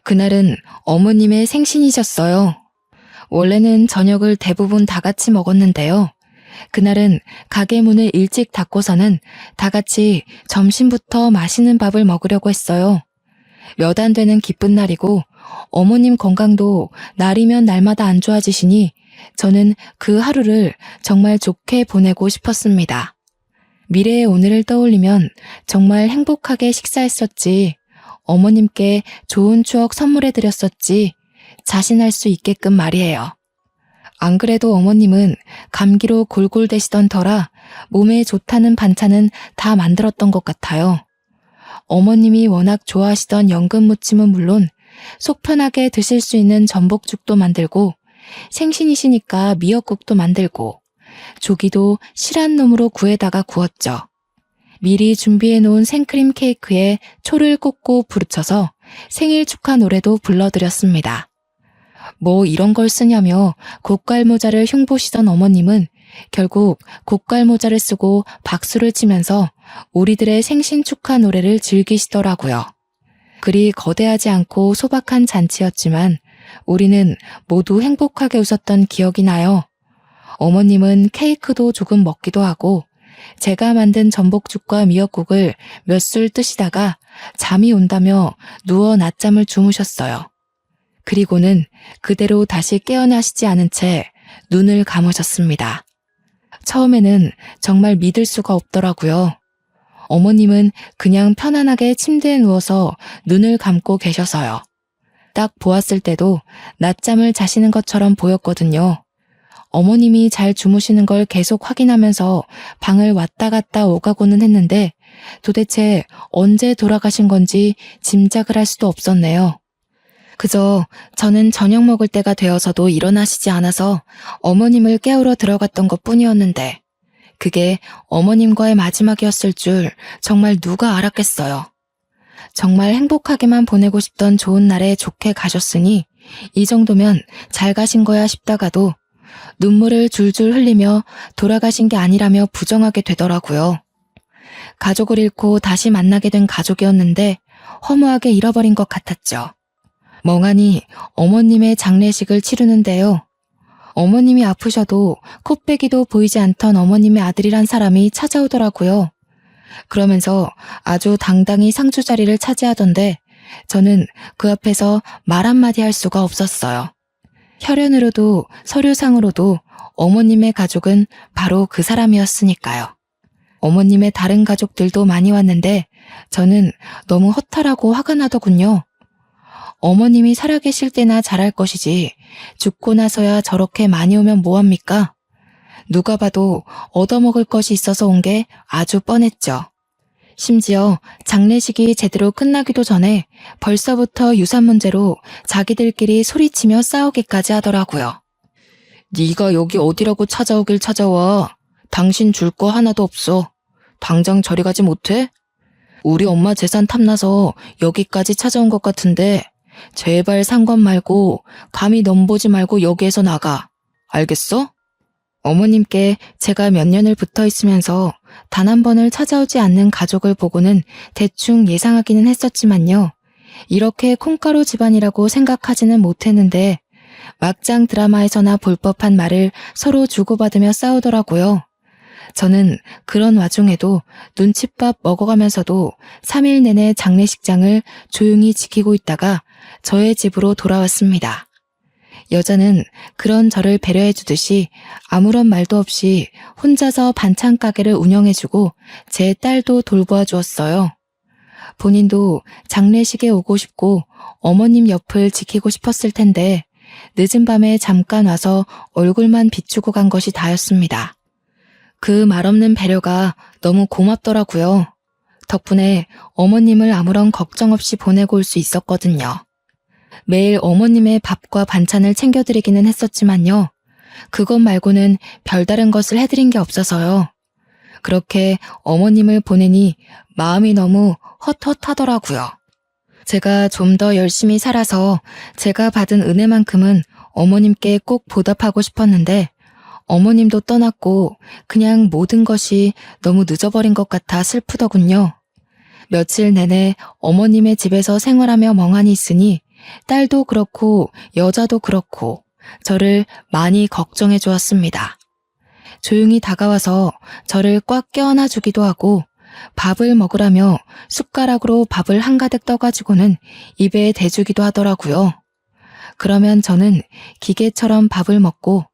그날은 어머님의 생신이셨어요. 원래는 저녁을 대부분 다 같이 먹었는데요. 그날은 가게 문을 일찍 닫고서는 다 같이 점심부터 맛있는 밥을 먹으려고 했어요. 몇 안 되는 기쁜 날이고 어머님 건강도 날이면 날마다 안 좋아지시니 저는 그 하루를 정말 좋게 보내고 싶었습니다. 미래의 오늘을 떠올리면 정말 행복하게 식사했었지, 어머님께 좋은 추억 선물해드렸었지 자신할 수 있게끔 말이에요. 안 그래도 어머님은 감기로 골골대시던 터라 몸에 좋다는 반찬은 다 만들었던 것 같아요. 어머님이 워낙 좋아하시던 연근무침은 물론 속 편하게 드실 수 있는 전복죽도 만들고, 생신이시니까 미역국도 만들고, 조기도 실한 놈으로 구에다가 구웠죠. 미리 준비해 놓은 생크림 케이크에 초를 꽂고 부르쳐서 생일 축하 노래도 불러드렸습니다. 뭐 이런 걸 쓰냐며 고깔모자를 흉보시던 어머님은 결국 고깔모자를 쓰고 박수를 치면서 우리들의 생신 축하 노래를 즐기시더라고요. 그리 거대하지 않고 소박한 잔치였지만 우리는 모두 행복하게 웃었던 기억이 나요. 어머님은 케이크도 조금 먹기도 하고 제가 만든 전복죽과 미역국을 몇 술 뜨시다가 잠이 온다며 누워 낮잠을 주무셨어요. 그리고는 그대로 다시 깨어나시지 않은 채 눈을 감으셨습니다. 처음에는 정말 믿을 수가 없더라고요. 어머님은 그냥 편안하게 침대에 누워서 눈을 감고 계셔서요. 딱 보았을 때도 낮잠을 자시는 것처럼 보였거든요. 어머님이 잘 주무시는 걸 계속 확인하면서 방을 왔다 갔다 오가고는 했는데 도대체 언제 돌아가신 건지 짐작을 할 수도 없었네요. 그저 저는 저녁 먹을 때가 되어서도 일어나시지 않아서 어머님을 깨우러 들어갔던 것뿐이었는데 그게 어머님과의 마지막이었을 줄 정말 누가 알았겠어요. 정말 행복하게만 보내고 싶던 좋은 날에 좋게 가셨으니 이 정도면 잘 가신 거야 싶다가도 눈물을 줄줄 흘리며 돌아가신 게 아니라며 부정하게 되더라고요. 가족을 잃고 다시 만나게 된 가족이었는데 허무하게 잃어버린 것 같았죠. 멍하니 어머님의 장례식을 치르는데요. 어머님이 아프셔도 코빼기도 보이지 않던 어머님의 아들이란 사람이 찾아오더라고요. 그러면서 아주 당당히 상주 자리를 차지하던데 저는 그 앞에서 말 한마디 할 수가 없었어요. 혈연으로도 서류상으로도 어머님의 가족은 바로 그 사람이었으니까요. 어머님의 다른 가족들도 많이 왔는데 저는 너무 허탈하고 화가 나더군요. 어머님이 살아계실 때나 잘할 것이지 죽고 나서야 저렇게 많이 오면 뭐합니까? 누가 봐도 얻어먹을 것이 있어서 온 게 아주 뻔했죠. 심지어 장례식이 제대로 끝나기도 전에 벌써부터 유산 문제로 자기들끼리 소리치며 싸우기까지 하더라고요. 네가 여기 어디라고 찾아오길 찾아와. 당신 줄 거 하나도 없어. 당장 저리 가지 못해? 우리 엄마 재산 탐나서 여기까지 찾아온 것 같은데 제발 상관 말고 감히 넘보지 말고 여기에서 나가. 알겠어? 어머님께 제가 몇 년을 붙어 있으면서 단 한 번을 찾아오지 않는 가족을 보고는 대충 예상하기는 했었지만요. 이렇게 콩가루 집안이라고 생각하지는 못했는데 막장 드라마에서나 볼 법한 말을 서로 주고받으며 싸우더라고요. 저는 그런 와중에도 눈칫밥 먹어가면서도 3일 내내 장례식장을 조용히 지키고 있다가 저의 집으로 돌아왔습니다. 여자는 그런 저를 배려해주듯이 아무런 말도 없이 혼자서 반찬 가게를 운영해주고 제 딸도 돌보아 주었어요. 본인도 장례식에 오고 싶고 어머님 옆을 지키고 싶었을 텐데 늦은 밤에 잠깐 와서 얼굴만 비추고 간 것이 다였습니다. 그 말없는 배려가 너무 고맙더라고요. 덕분에 어머님을 아무런 걱정 없이 보내고 올 수 있었거든요. 매일 어머님의 밥과 반찬을 챙겨드리기는 했었지만요. 그것 말고는 별다른 것을 해드린 게 없어서요. 그렇게 어머님을 보내니 마음이 너무 헛헛하더라고요. 제가 좀 더 열심히 살아서 제가 받은 은혜만큼은 어머님께 꼭 보답하고 싶었는데 어머님도 떠났고 그냥 모든 것이 너무 늦어버린 것 같아 슬프더군요. 며칠 내내 어머님의 집에서 생활하며 멍하니 있으니 딸도 그렇고 여자도 그렇고 저를 많이 걱정해 주었습니다. 조용히 다가와서 저를 꽉 껴안아 주기도 하고 밥을 먹으라며 숟가락으로 밥을 한가득 떠가지고는 입에 대주기도 하더라고요. 그러면 저는 기계처럼 밥을 먹고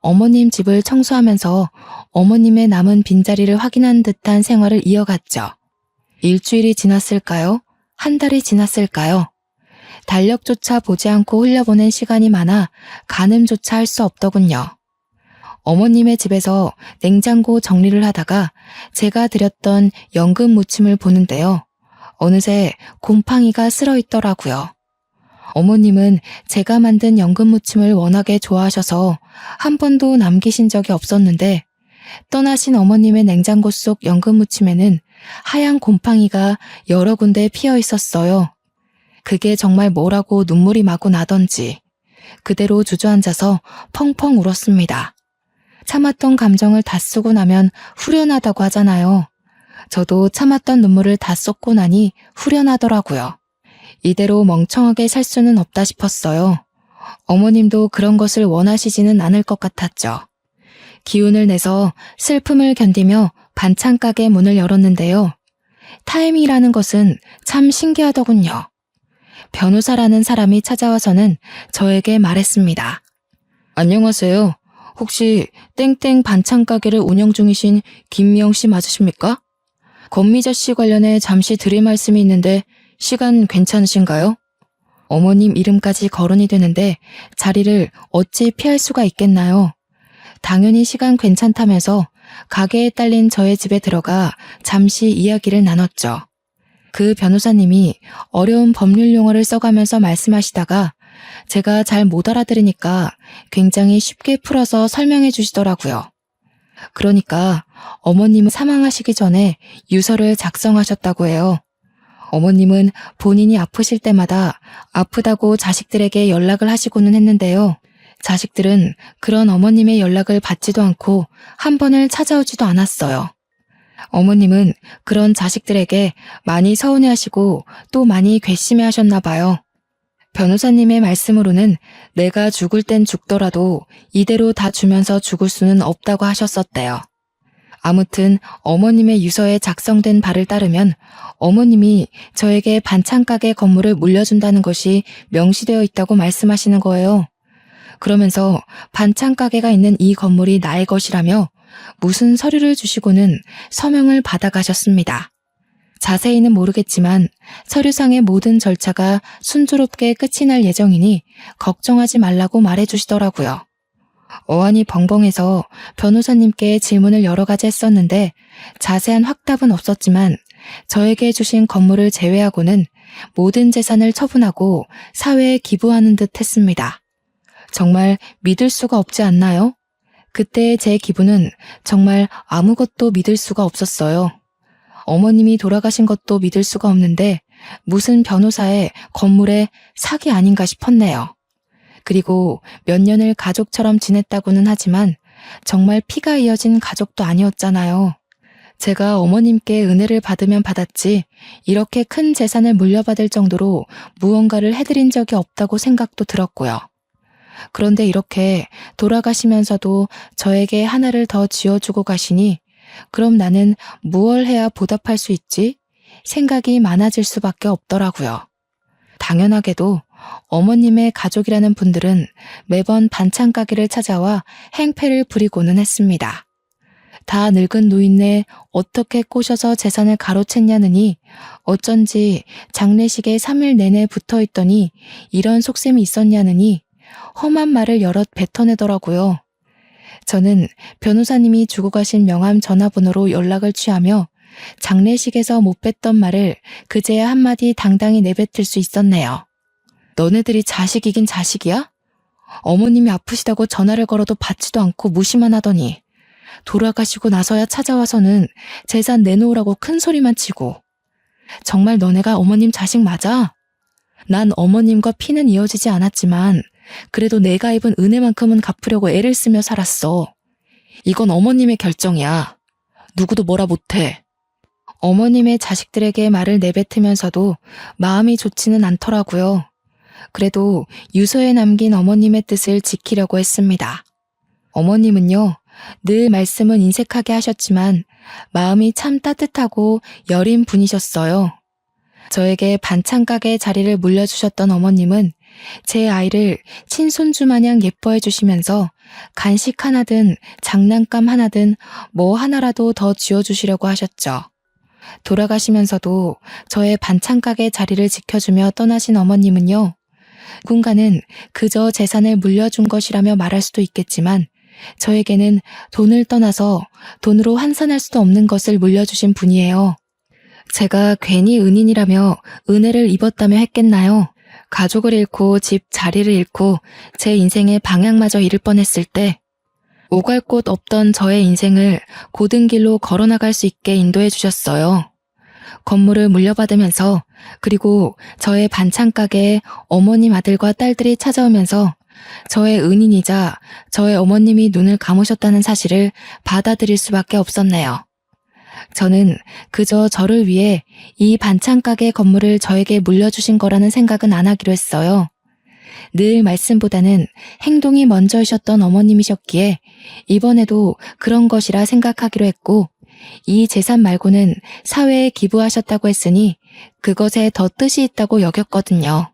어머님 집을 청소하면서 어머님의 남은 빈자리를 확인한 듯한 생활을 이어갔죠. 일주일이 지났을까요? 한 달이 지났을까요? 달력조차 보지 않고 흘려보낸 시간이 많아 가늠조차 할 수 없더군요. 어머님의 집에서 냉장고 정리를 하다가 제가 드렸던 연금 무침을 보는데요. 어느새 곰팡이가 쓸어 있더라고요. 어머님은 제가 만든 연금 무침을 워낙에 좋아하셔서 한 번도 남기신 적이 없었는데 떠나신 어머님의 냉장고 속 연금 무침에는 하얀 곰팡이가 여러 군데 피어 있었어요. 그게 정말 뭐라고 눈물이 마구 나던지 그대로 주저앉아서 펑펑 울었습니다. 참았던 감정을 다 쓰고 나면 후련하다고 하잖아요. 저도 참았던 눈물을 다 쏟고 나니 후련하더라고요. 이대로 멍청하게 살 수는 없다 싶었어요. 어머님도 그런 것을 원하시지는 않을 것 같았죠. 기운을 내서 슬픔을 견디며 반찬 가게 문을 열었는데요. 타이밍이라는 것은 참 신기하더군요. 변호사라는 사람이 찾아와서는 저에게 말했습니다. 안녕하세요. 혹시 땡땡 반찬 가게를 운영 중이신 김미영 씨 맞으십니까? 권미자 씨 관련해 잠시 드릴 말씀이 있는데 시간 괜찮으신가요? 어머님 이름까지 거론이 되는데 자리를 어찌 피할 수가 있겠나요? 당연히 시간 괜찮다면서 가게에 딸린 저의 집에 들어가 잠시 이야기를 나눴죠. 그 변호사님이 어려운 법률 용어를 써가면서 말씀하시다가 제가 잘 못 알아들으니까 굉장히 쉽게 풀어서 설명해 주시더라고요. 그러니까 어머님은 사망하시기 전에 유서를 작성하셨다고 해요. 어머님은 본인이 아프실 때마다 아프다고 자식들에게 연락을 하시고는 했는데요. 자식들은 그런 어머님의 연락을 받지도 않고 한 번을 찾아오지도 않았어요. 어머님은 그런 자식들에게 많이 서운해하시고 또 많이 괘씸해하셨나 봐요. 변호사님의 말씀으로는 내가 죽을 땐 죽더라도 이대로 다 주면서 죽을 수는 없다고 하셨었대요. 아무튼 어머님의 유서에 작성된 바를 따르면 어머님이 저에게 반찬 가게 건물을 물려준다는 것이 명시되어 있다고 말씀하시는 거예요. 그러면서 반찬 가게가 있는 이 건물이 나의 것이라며 무슨 서류를 주시고는 서명을 받아가셨습니다. 자세히는 모르겠지만 서류상의 모든 절차가 순조롭게 끝이 날 예정이니 걱정하지 말라고 말해주시더라고요. 어안이 벙벙해서 변호사님께 질문을 여러 가지 했었는데 자세한 확답은 없었지만 저에게 주신 건물을 제외하고는 모든 재산을 처분하고 사회에 기부하는 듯 했습니다. 정말 믿을 수가 없지 않나요? 그때의 제 기분은 정말 아무것도 믿을 수가 없었어요. 어머님이 돌아가신 것도 믿을 수가 없는데 무슨 변호사의 건물에 사기 아닌가 싶었네요. 그리고 몇 년을 가족처럼 지냈다고는 하지만 정말 피가 이어진 가족도 아니었잖아요. 제가 어머님께 은혜를 받으면 받았지 이렇게 큰 재산을 물려받을 정도로 무언가를 해드린 적이 없다고 생각도 들었고요. 그런데 이렇게 돌아가시면서도 저에게 하나를 더 지어주고 가시니 그럼 나는 무얼 해야 보답할 수 있지? 생각이 많아질 수밖에 없더라고요. 당연하게도 어머님의 가족이라는 분들은 매번 반찬 가게를 찾아와 행패를 부리고는 했습니다. 다 늙은 노인네 어떻게 꼬셔서 재산을 가로챘냐느니 어쩐지 장례식에 3일 내내 붙어있더니 이런 속셈이 있었냐느니 험한 말을 여럿 뱉어내더라고요. 저는 변호사님이 주고 가신 명함 전화번호로 연락을 취하며 장례식에서 못 뱉던 말을 그제야 한마디 당당히 내뱉을 수 있었네요. 너네들이 자식이긴 자식이야? 어머님이 아프시다고 전화를 걸어도 받지도 않고 무시만 하더니 돌아가시고 나서야 찾아와서는 재산 내놓으라고 큰 소리만 치고 정말 너네가 어머님 자식 맞아? 난 어머님과 피는 이어지지 않았지만 그래도 내가 입은 은혜만큼은 갚으려고 애를 쓰며 살았어. 이건 어머님의 결정이야. 누구도 뭐라 못해. 어머님의 자식들에게 말을 내뱉으면서도 마음이 좋지는 않더라고요. 그래도 유서에 남긴 어머님의 뜻을 지키려고 했습니다. 어머님은요, 늘 말씀은 인색하게 하셨지만 마음이 참 따뜻하고 여린 분이셨어요. 저에게 반찬 가게 자리를 물려주셨던 어머님은 제 아이를 친손주 마냥 예뻐해 주시면서 간식 하나든 장난감 하나든 뭐 하나라도 더 쥐어주시려고 하셨죠. 돌아가시면서도 저의 반찬가게 자리를 지켜주며 떠나신 어머님은요, 누군가는 그저 재산을 물려준 것이라며 말할 수도 있겠지만 저에게는 돈을 떠나서 돈으로 환산할 수도 없는 것을 물려주신 분이에요. 제가 괜히 은인이라며 은혜를 입었다며 했겠나요? 가족을 잃고 집 자리를 잃고 제 인생의 방향마저 잃을 뻔했을 때 오갈 곳 없던 저의 인생을 고든 길로 걸어나갈 수 있게 인도해 주셨어요. 건물을 물려받으면서 그리고 저의 반찬가게에 어머님 아들과 딸들이 찾아오면서 저의 은인이자 저의 어머님이 눈을 감으셨다는 사실을 받아들일 수밖에 없었네요. 저는 그저 저를 위해 이 반찬가게 건물을 저에게 물려주신 거라는 생각은 안 하기로 했어요. 늘 말씀보다는 행동이 먼저이셨던 어머님이셨기에 이번에도 그런 것이라 생각하기로 했고, 이 재산 말고는 사회에 기부하셨다고 했으니 그것에 더 뜻이 있다고 여겼거든요.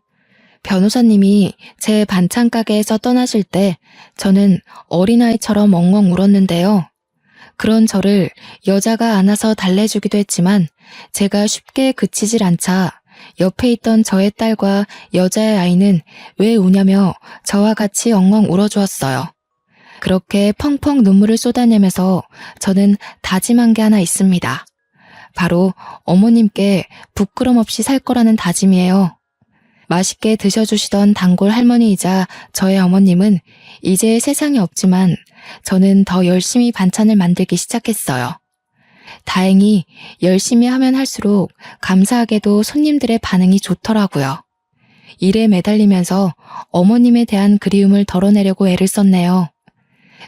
변호사님이 제 반찬가게에서 떠나실 때 저는 어린아이처럼 엉엉 울었는데요. 그런 저를 여자가 안아서 달래주기도 했지만 제가 쉽게 그치질 않자 옆에 있던 저의 딸과 여자의 아이는 왜 우냐며 저와 같이 엉엉 울어주었어요. 그렇게 펑펑 눈물을 쏟아내면서 저는 다짐한 게 하나 있습니다. 바로 어머님께 부끄럼 없이 살 거라는 다짐이에요. 맛있게 드셔주시던 단골 할머니이자 저의 어머님은 이제 세상에 없지만 저는 더 열심히 반찬을 만들기 시작했어요. 다행히 열심히 하면 할수록 감사하게도 손님들의 반응이 좋더라고요. 일에 매달리면서 어머님에 대한 그리움을 덜어내려고 애를 썼네요.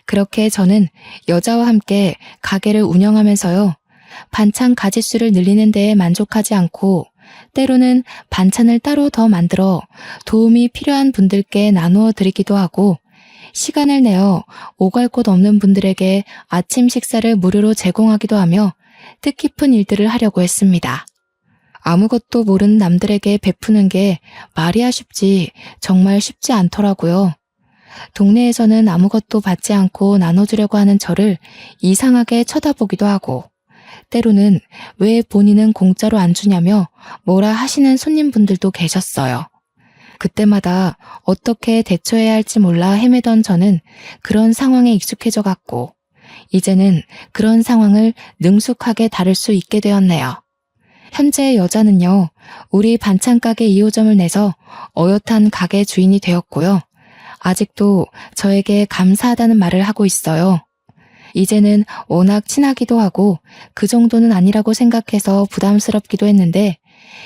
그렇게 저는 여자와 함께 가게를 운영하면서요, 반찬 가짓수를 늘리는 데에 만족하지 않고 때로는 반찬을 따로 더 만들어 도움이 필요한 분들께 나누어 드리기도 하고, 시간을 내어 오갈 곳 없는 분들에게 아침 식사를 무료로 제공하기도 하며 뜻깊은 일들을 하려고 했습니다. 아무것도 모르는 남들에게 베푸는 게 말이야 쉽지 정말 쉽지 않더라고요. 동네에서는 아무것도 받지 않고 나눠주려고 하는 저를 이상하게 쳐다보기도 하고, 때로는 왜 본인은 공짜로 안 주냐며 뭐라 하시는 손님분들도 계셨어요. 그때마다 어떻게 대처해야 할지 몰라 헤매던 저는 그런 상황에 익숙해져 갔고, 이제는 그런 상황을 능숙하게 다룰 수 있게 되었네요. 현재 여자는요, 우리 반찬가게 2호점을 내서 어엿한 가게 주인이 되었고요. 아직도 저에게 감사하다는 말을 하고 있어요. 이제는 워낙 친하기도 하고 그 정도는 아니라고 생각해서 부담스럽기도 했는데,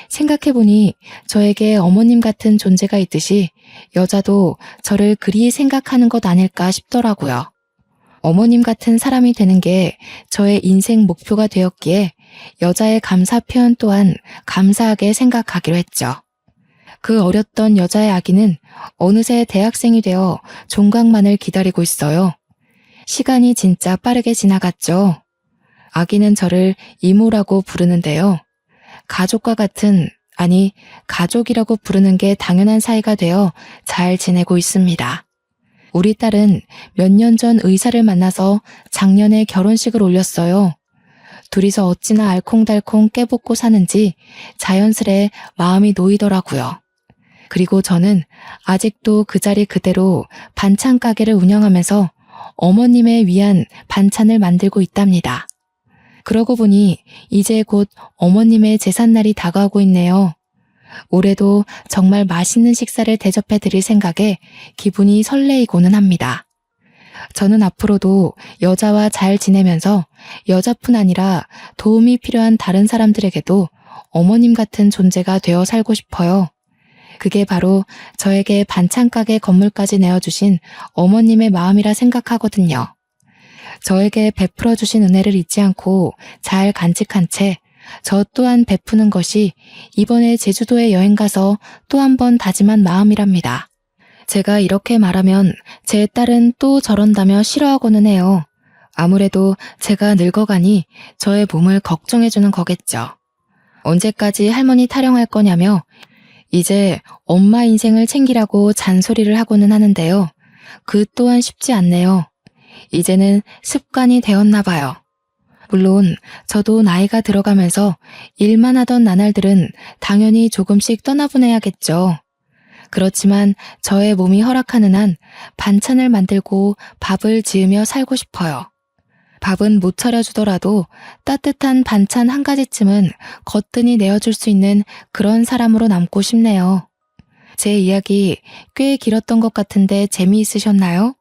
생각해보니 저에게 어머님 같은 존재가 있듯이 여자도 저를 그리 생각하는 것 아닐까 싶더라고요. 어머님 같은 사람이 되는 게 저의 인생 목표가 되었기에 여자의 감사 표현 또한 감사하게 생각하기로 했죠. 그 어렸던 여자의 아기는 어느새 대학생이 되어 종강만을 기다리고 있어요. 시간이 진짜 빠르게 지나갔죠. 아기는 저를 이모라고 부르는데요. 가족과 같은, 아니 가족이라고 부르는 게 당연한 사이가 되어 잘 지내고 있습니다. 우리 딸은 몇 년 전 의사를 만나서 작년에 결혼식을 올렸어요. 둘이서 어찌나 알콩달콩 깨붙고 사는지 자연스레 마음이 놓이더라고요. 그리고 저는 아직도 그 자리 그대로 반찬 가게를 운영하면서 어머님을 위한 반찬을 만들고 있답니다. 그러고 보니 이제 곧 어머님의 제삿날이 다가오고 있네요. 올해도 정말 맛있는 식사를 대접해 드릴 생각에 기분이 설레이고는 합니다. 저는 앞으로도 여자와 잘 지내면서 여자뿐 아니라 도움이 필요한 다른 사람들에게도 어머님 같은 존재가 되어 살고 싶어요. 그게 바로 저에게 반찬가게 건물까지 내어주신 어머님의 마음이라 생각하거든요. 저에게 베풀어 주신 은혜를 잊지 않고 잘 간직한 채 저 또한 베푸는 것이 이번에 제주도에 여행 가서 또 한 번 다짐한 마음이랍니다. 제가 이렇게 말하면 제 딸은 또 저런다며 싫어하고는 해요. 아무래도 제가 늙어가니 저의 몸을 걱정해주는 거겠죠. 언제까지 할머니 타령할 거냐며 이제 엄마 인생을 챙기라고 잔소리를 하고는 하는데요. 그 또한 쉽지 않네요. 이제는 습관이 되었나 봐요. 물론 저도 나이가 들어가면서 일만 하던 나날들은 당연히 조금씩 떠나보내야겠죠. 그렇지만 저의 몸이 허락하는 한 반찬을 만들고 밥을 지으며 살고 싶어요. 밥은 못 차려주더라도 따뜻한 반찬 한 가지쯤은 거뜬히 내어줄 수 있는 그런 사람으로 남고 싶네요. 제 이야기 꽤 길었던 것 같은데 재미있으셨나요?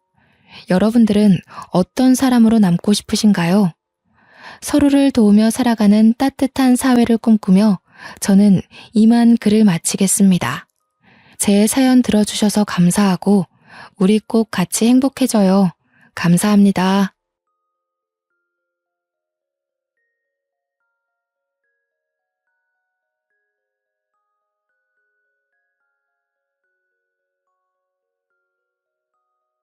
여러분들은 어떤 사람으로 남고 싶으신가요? 서로를 도우며 살아가는 따뜻한 사회를 꿈꾸며 저는 이만 글을 마치겠습니다. 제 사연 들어주셔서 감사하고 우리 꼭 같이 행복해져요. 감사합니다.